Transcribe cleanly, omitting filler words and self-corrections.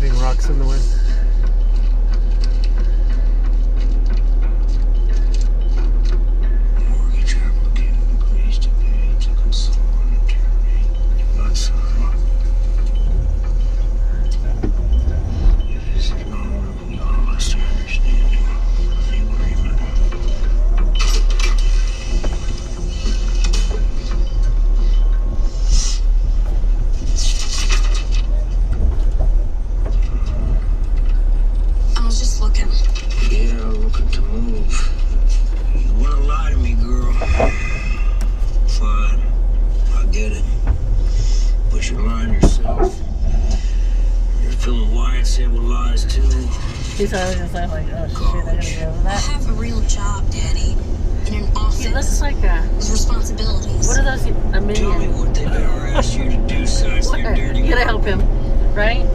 Hitting rocks in the way. Mortgage applicant agrees to pay to consult an attorney. Not so. If this is not what we all must understand the agreement. I was just looking. Yeah, looking to move. You wanna lie to me, girl? Fine. I get it. But you're lying yourself. You're filling Wyatt said with lies too. He's always just like, oh shit, I gotta get over I that. have a real job, Daddy. In an office. He looks like a, with responsibilities. what are those, a Tell me minion? what they've ever asked you to do besides their dirty You gotta work. help him, right?